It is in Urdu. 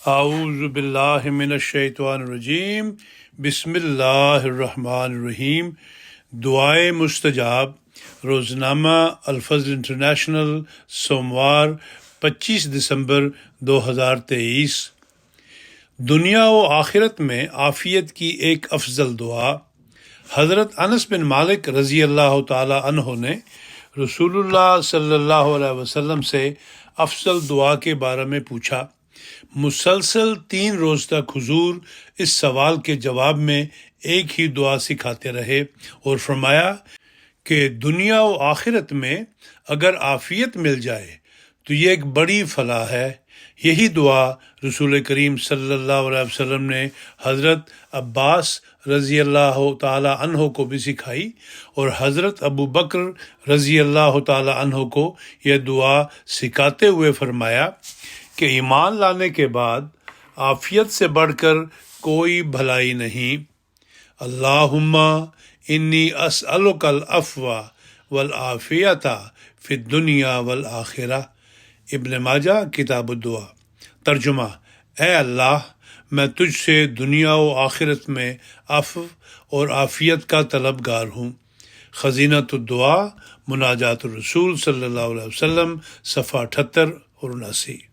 اعوذ باللہ من الشیطان الرجیم، بسم اللہ الرحمن الرحیم۔ دعائے مستجاب، روزنامہ الفضل انٹرنیشنل، سوموار 25 دسمبر 2023۔ دنیا و آخرت میں عافیت کی ایک افضل دعا۔ حضرت انس بن مالک رضی اللہ تعالی عنہ نے رسول اللہ صلی اللہ علیہ وسلم سے افضل دعا کے بارے میں پوچھا۔ مسلسل 3 روز تک حضور اس سوال کے جواب میں ایک ہی دعا سکھاتے رہے اور فرمایا کہ دنیا و آخرت میں اگر عافیت مل جائے تو یہ ایک بڑی فلاح ہے۔ یہی دعا رسول کریم صلی اللہ علیہ وسلم نے حضرت عباس رضی اللہ تعالی عنہ کو بھی سکھائی اور حضرت ابو بکر رضی اللہ تعالی عنہ کو یہ دعا سکھاتے ہوئے فرمایا کہ ایمان لانے کے بعد عافیت سے بڑھ کر کوئی بھلائی نہیں۔ اللہم انی اسألک العفو والعافیت فی الدنیا والآخرہ۔ ابن ماجہ کتاب الدعا۔ ترجمہ: اے اللہ، میں تجھ سے دنیا و آخرت میں عفو اور عافیت کا طلبگار ہوں۔ خزینۃ الدعا، مناجات الرسول صلی اللہ علیہ وسلم، صفحہ 78 اور 79۔